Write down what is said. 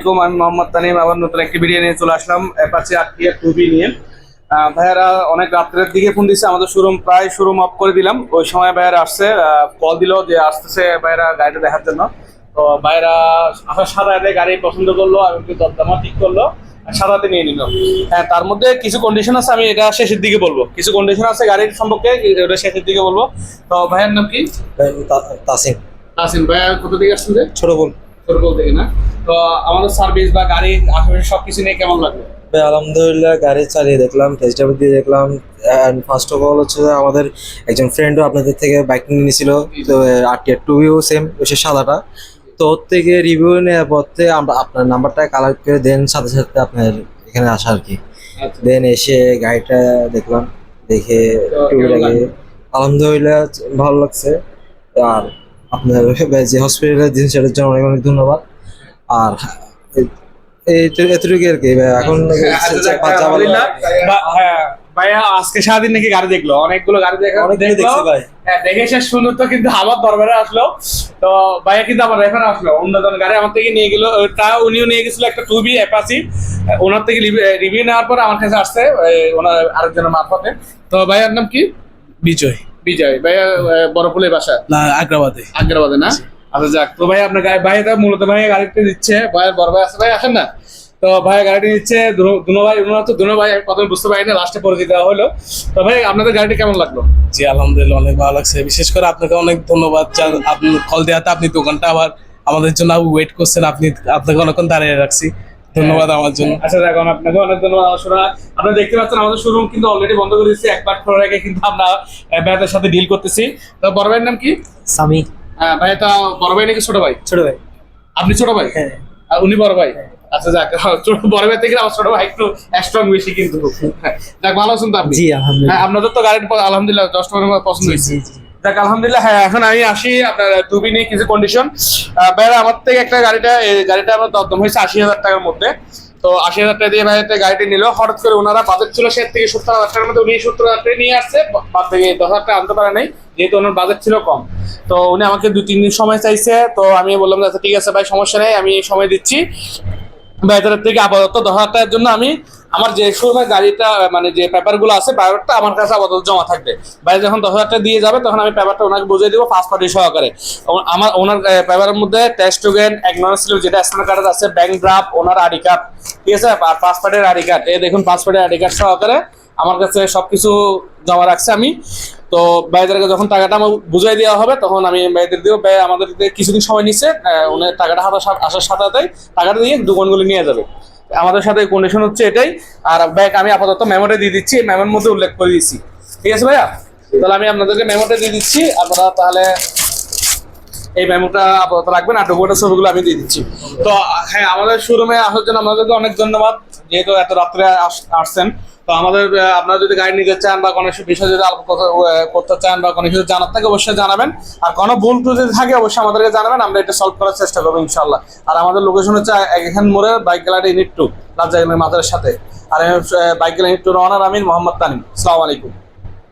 আলাইকুম, আমি মোহাম্মদ তানিম। আবার নতুন একটি ভিডিও নিয়ে চলে আসলাম অ্যাপাচি আরটিআর 2B নিয়ে। ভাইয়ারা অনেক রাত্রের দিকে ফোন দিচ্ছে, আমাদের শোরুম অফ করে দিলাম। ওই সময় ভাইয়ারা আসছে, কল দিল যে আসতেছে ভাইয়ারা গাড়িটা দেখার জন্য। তো ভাইয়ারা আসার সাদাতে গাড়ি পছন্দ করলো, আমি একটু দরদামা ঠিক করলো, সাদাতে নিয়ে নিল। হ্যাঁ, তার মধ্যে কিছু কন্ডিশন আছে, আমি এটা শেষের দিকে বলবো। কিছু কন্ডিশন আছে গাড়ির সম্পর্কে, এটা শেষের দিকে বলবো। তো ভাইয়ের নাম কি? তাসিম। তাসিম ভাইয়া কোথা থেকে আসছেন? ছোট বোন। ছোটবেল থেকে না? তো আমাদের সার্ভিস বা গাড়ি আশেপাশে সবকিছু নিয়ে কেমন লাগলো? ভাই আলহামদুলিল্লাহ, গাড়ি চালিয়ে দেখলাম, টেস্ট ড্রাইভ দিয়ে দেখলাম। অ্যান্ড ফার্স্ট অফ অল হচ্ছে যে আমাদের একজন ফ্রেন্ডও আপনাদের থেকে বাইক নিয়ে নিয়েছিল, তো আরটিআর 2B সেম সে সাদাটা। তো ওর থেকে রিভিউ নেওয়ার পথে আমরা আপনার নাম্বারটা কালেক্ট করে দেন, সাথে সাথে আপনার এখানে আসা আর কি। দেন এসে গাড়িটা দেখলাম, দেখে লাগে আলহামদুলিল্লাহ ভালো লাগছে। আর আপনার যে হসপিটালের দিন সেটার জন্য অনেক অনেক ধন্যবাদ। আর এতটুকু আর কি। এখন ভাইয়া আজকে সারাদিন নাকি গাড়ি দেখলো, অনেকগুলো গাড়ি দেখলো। হ্যাঁ, দেখে শেষ সুন্দর। তো কিন্তু আমার দরবারে আসলো, তো ভাইয়া কিন্তু আমার রেফার আসলো অন্য গাড়ি আমার থেকে নিয়ে গেলো। উনিও নিয়ে গেছিল একটা 2B অ্যাপাচি, ওনার থেকে রিভিউ নেওয়ার পর আমার কাছে আসছে ওনার আরেকজনের মারফতে। তো ভাইয়ার নাম কি? বিজয়। বিজয় ভাইয়া বড়পুলের বাসা না, আগ্রাবাদে। আগ্রাবাদে না? আচ্ছা, যাক। তো ভাই আপনার ভাই মূলত ভাই গাড়িটা দিচ্ছে, ভাইয়ের বড় ভাই আছে, ভাই আসেন না। তো ভাই গাড়িটা নিচ্ছে দুনো ভাই, ওনারা তো দুনো ভাই, প্রথমে বুঝতে পারি না, লাস্টে পরিচিত দেওয়া হলো। তো ভাই আপনাদের গাড়িটা কেমন লাগলো? জি আলহামদুলিল্লাহ, অনেক ভালো লাগছে। বিশেষ করে আপনাকে অনেক ধন্যবাদ, আপনি কল দেওয়াতে, আপনি দোকানটা আবার আমাদের জন্য ওয়েট করছেন, আপনাকে অনেকক্ষণ দাঁড়িয়ে রাখছি, ধন্যবাদ আমার জন্য। আচ্ছা, দেখুন আপনাকে অনেক ধন্যবাদ। আপনারা দেখতে পাচ্ছেন আমাদের শোরুম কিন্তু অলরেডি বন্ধ করে দিচ্ছি। 1 মাস আগে কিন্তু আমরা ভাইয়াদের সাথে ডিল করতেছি। তো বড় ভাইয়ের নাম কি? সামি। হ্যাঁ ভাই, তা বড় ভাই নাকি ছোট ভাই? ছোট ভাই। আপনি ছোট ভাই? হ্যাঁ। আর উনি বড় ভাই? আচ্ছা, যাক। বড় ভাই থেকে আমার ছোট ভাই একটু স্ট্রং বেশি কিন্তু। যাক, ভালো আছেন তো আপনি? জি আলহামদুলিল্লাহ। হ্যাঁ, আপনাদের তো গাড়ির আলহামদুলিল্লাহ কাস্টমার পছন্দ হয়েছে। যাক আলহামদুলিল্লাহ। হ্যাঁ, এখন আমি আসি আপনার 2B নিয়ে কিছু কন্ডিশন। ভাইয়া আমার থেকে একটা গাড়িটা আমার দরদাম হয়েছে 80,000 টাকার মধ্যে। তো 80,000 টাকা দিয়ে ভাইয়াতে গাড়িটি নিল। হঠাৎ করে ওনারা বাজেট ছিল 60 থেকে 70,000 টাকার মধ্যে, উনি 70,000 টাকা নিয়ে আসছে, বাদ থেকে 10,000 টাকা আনতে পারে নাই, যেহেতু ওনার বাজেট ছিল কম। তো উনি আমাকে 2-3 দিন সময় চাইছে। তো আমি বললাম আচ্ছা ঠিক আছে ভাই, সমস্যা নেই, আমি সময় দিচ্ছি। ভাইদের থেকে আপাতত 10,000 টাকার জন্য আমি আমার যে শোরুমের গাড়িটা মানে যে পেপারগুলো আছে, পেপারটা আমার কাছে আপাতত জমা থাকবে। ভাই যখন 10,000 টাকা দিয়ে যাবে, তখন আমি পেপারটা ওনাকে বুঝিয়ে দিব ফার্স্ট পার্টি সহকারে। ওনার পেপারের মধ্যে টেস্ট টোকেন, অ্যাকনলেজমেন্ট যেটা স্ট্যান্ডার্ড কার্ড আছে, ব্যাংক ড্রাফট, ওনার আইডি কার্ড, ঠিক আছে, আর পাসপোর্টের আইডি কার্ড, এই দেখুন পাসপোর্টের আইডি কার্ড সহকারে আমার কাছে সবকিছু জমা রাখছে আমি। তো ভাইদেরকে যখন টাকাটা আমার বুঝাই দেওয়া হবে, তখন আমি ভাইদের দিব। ভাই আমাদের কিছুদিন সময় নিচ্ছে, উনি টাকাটা আসার সাথে টাকাটা দিয়ে দোকানগুলো নিয়ে যাবে। আমাদের সাথে কন্ডিশন হচ্ছে এটাই। আর ব্যাগ আমি আপাতত মেমোটা দিয়ে দিচ্ছি, মেমোর মধ্যে উল্লেখ করে দিচ্ছি, ঠিক আছে ভাইয়া? তাহলে আমি আপনাদেরকে মেমোটা দিয়ে দিচ্ছি, আপনারা তাহলে এই মেমোটা আপাতত রাখবেন, আর ডকুমেন্টের ছবিগুলো আমি দিয়ে দিচ্ছি। তো হ্যাঁ, আমাদের শোরুমে আসার জন্য আপনাদেরকে অনেক ধন্যবাদ, যেহেতু এত রাত্রে আসছেন। তো আপনারা যদি গাড়ি নিতে চান বা কোনো বিষয় যদি আলোচনা করতে চান বা কোনো কিছু জানার থাকে, অবশ্যই জানাবেন। আর কোনো ভুল যদি থাকে অবশ্যই আমাদেরকে জানাবেন, আমরা এটা সলভ করার চেষ্টা করবো ইনশাল্লাহ। আর আমাদের লোকেশন হচ্ছে এখান মোড়ে বাইক গ্যালারি ইউনিট 2, রাজা মাজারের সাথে। আর বাইক গ্যালারি ইউনিট 2 রওনার আমি মোহাম্মদ তানিম। আসসালামু আলাইকুম।